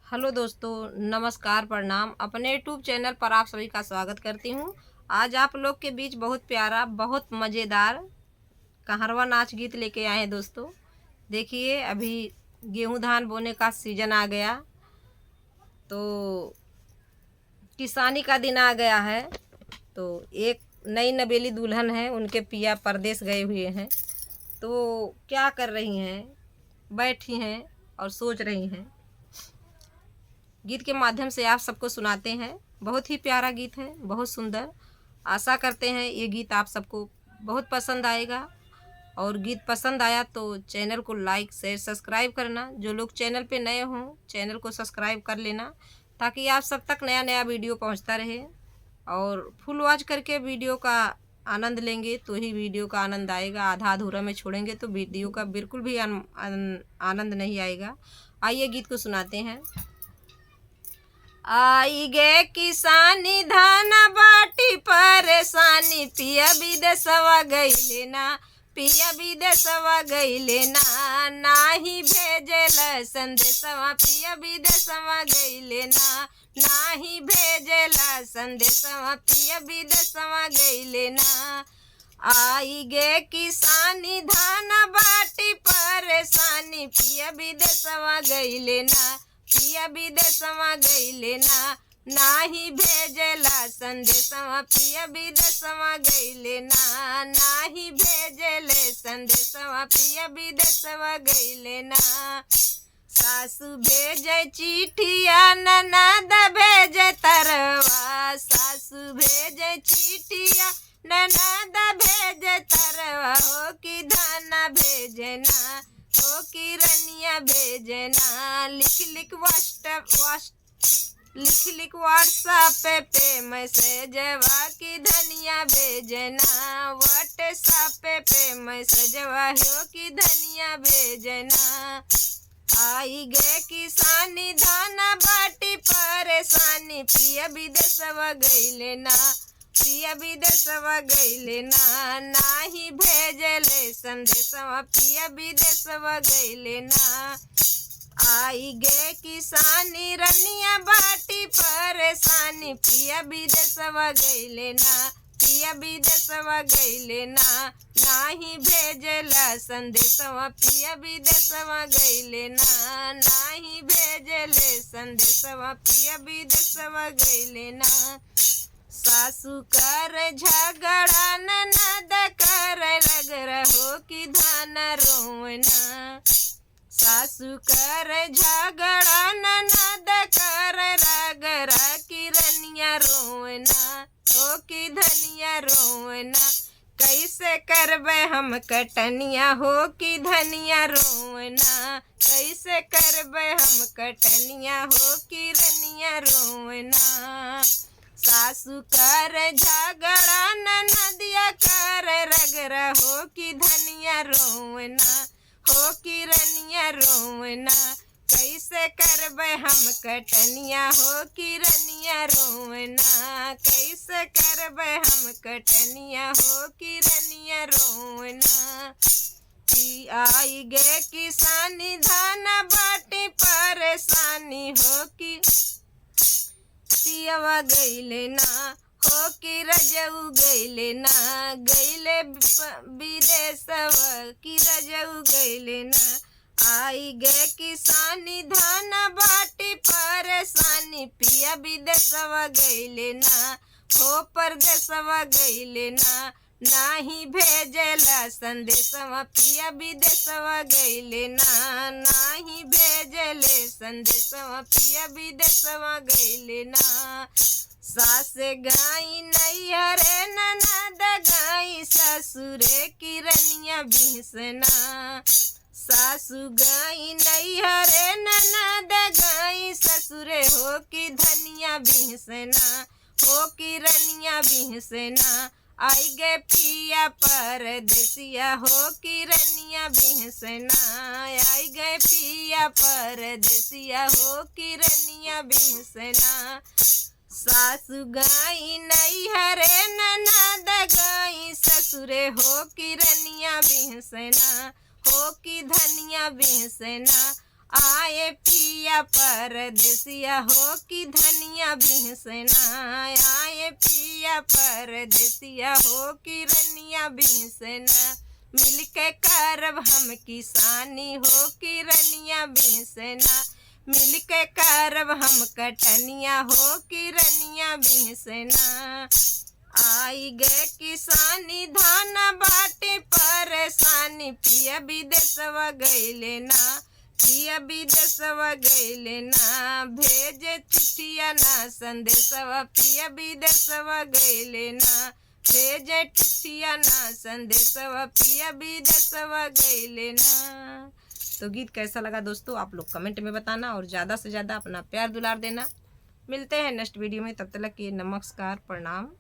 Hello दोस्तों, नमस्कार, प्रणाम। अपने यूट्यूब चैनल पर आप सभी का स्वागत करती हूँ। आज आप लोग के बीच बहुत प्यारा, बहुत मज़ेदार कहारवा नाच गीत लेके आए हैं दोस्तों। देखिए, अभी गेहूँ धान बोने का सीज़न आ गया, तो किसानी का दिन आ गया है। तो एक नई नवेली दुल्हन है, उनके पिया परदेश गए हुए हैं। तो क्या कर रही हैं? बैठी हैं और सोच रही हैं। गीत के माध्यम से आप सबको सुनाते हैं। बहुत ही प्यारा गीत है, बहुत सुंदर। आशा करते हैं ये गीत आप सबको बहुत पसंद आएगा। और गीत पसंद आया तो चैनल को लाइक शेयर सब्सक्राइब करना। जो लोग चैनल पे नए हों, चैनल को सब्सक्राइब कर लेना, ताकि आप सब तक नया नया वीडियो पहुंचता रहे। और फुल वॉच करके वीडियो का आनंद लेंगे तो ही वीडियो का आनंद आएगा। आधा अधूरा में छोड़ेंगे तो वीडियो का बिल्कुल भी आनंद नहीं आएगा। आइए गीत को सुनाते हैं। आई गे किसानी धान बाटी परेशानी, पिया विदेशवा गईले ना, पिया विदेशवा गईले ना, नाही भेजेल संदेशवा, पिया विदेशवा गईले ना, नाही भेजेल संदेशवा, पिया विदेशवा गईले ना। आई गे किसानी धान बाटी परेशानी, पिया विदेशवा गईले ना, पिया विदेशवा गईले ना, नाही भेजेला संदेशवा, पिया विदेशवा गईले ना, नाही भेजेले संदेशवा, पिया विदेशवा गईले ना। सासू भेजे चिठिया, ननद भेजे तरवा, सासू भेजे चिठिया, ननद भेजे तरवा, हो कि धाना भेजे ना, हो कि रनिया भेजे ना। लिख व्हाट्सएप पे मैसेजवा की धनिया भेजना, व्हाट्सएप पे मैसेजवा हो कि धनिया भेजना। आई गे किसानी धान बाटी परेशानी, पिया विदेशवा गईले ना, पिया विदेशवा गईले ना, नाही भेजले संदेशवा, पिया विदेशवा गईले ना। आई गे किसानी रनिया बाटी परेशानी, पिया विदेशवा गईले ना, पिया विदेशवा गईले ना, नाही भेजला संदेशवा, पिया विदेशवा गईले ना, नाही भेजले संदेशवा, पिया विदेशवा गईले ना। सासू कर झगड़ा, ननद कर रगड़ा, हो कि धान रोवना, सासू कर झगड़ा, ननद कर रगड़ा, कि रनिया रोवना, हो कि धनिया रोवना। कैसे करबे हम कटनिया, हो कि धनिया रोवना, कैसे करबे हम कटनिया, हो कि रनिया रोवना। सासू कर झगड़ा, ननदिया कर रगड़ा, हो कि धनिया रोवना, हो कि रनिया रोवना। कैसे करबे हम कटनिया, हो कि रनिया रोवना, कैसे करबे हम कटनिया, हो कि रनिया रोवना। आई गे किसानी धान बाटी परेशानी, हो कि पियवा गईले ना, हो कि रजऊ गईले ना, गईले विदेशवा कि रजऊ गईले ना। आई गे किसानी धान बाटी परेशानी, पिया विदेशवा गईले ना, हो परदेशवा गईले ना, नाही भेजला संदेशवा, पिया विदेशवा गईले ना, नाही भेजले संदेशवा, पिया विदेशवा गईले ना। सासे गाई नैहरे, ननद गाई ससुरे, कि रनिया बिहसना, सासू गाई नैहरे, ननद गाई ससुरे, हो कि धनिया बिहसना, हो कि रनिया बिहसना। आई गे पिया परदेसिया, हो कि रनिया बिहसना, आई गे पिया परदेसिया, हो कि रनिया बिहसना। सासू गाई नैहरे, ननद गाई ससुरे, हो कि रनिया बिहसना, हो कि धनिया बिहसना। आए पिया परदेसिया हो कि धनिया बिहसना, आए पिया परदेसिया हो कि रनिया बिहसना, मिलके करब हम किसानी हो कि रनिया बिहसना, मिलके करब हम कटनिया हो कि रनिया बिहसना। आई गे किसानी धान बाटे परेशानी, पिया विदेशवा गइले ना, पिया विदेशवा गइले ना, भेजे चिट्ठिया ना संदेशवा, पिया विदेशवा गइले ना, भेजे चिट्ठिया ना संदेशवा, पिया विदेशवा गइले ना। तो गीत कैसा लगा दोस्तों, आप लोग कमेंट में बताना और ज़्यादा से ज़्यादा अपना प्यार दुलार देना। मिलते हैं नेक्स्ट वीडियो में, तब तक के नमस्कार, प्रणाम।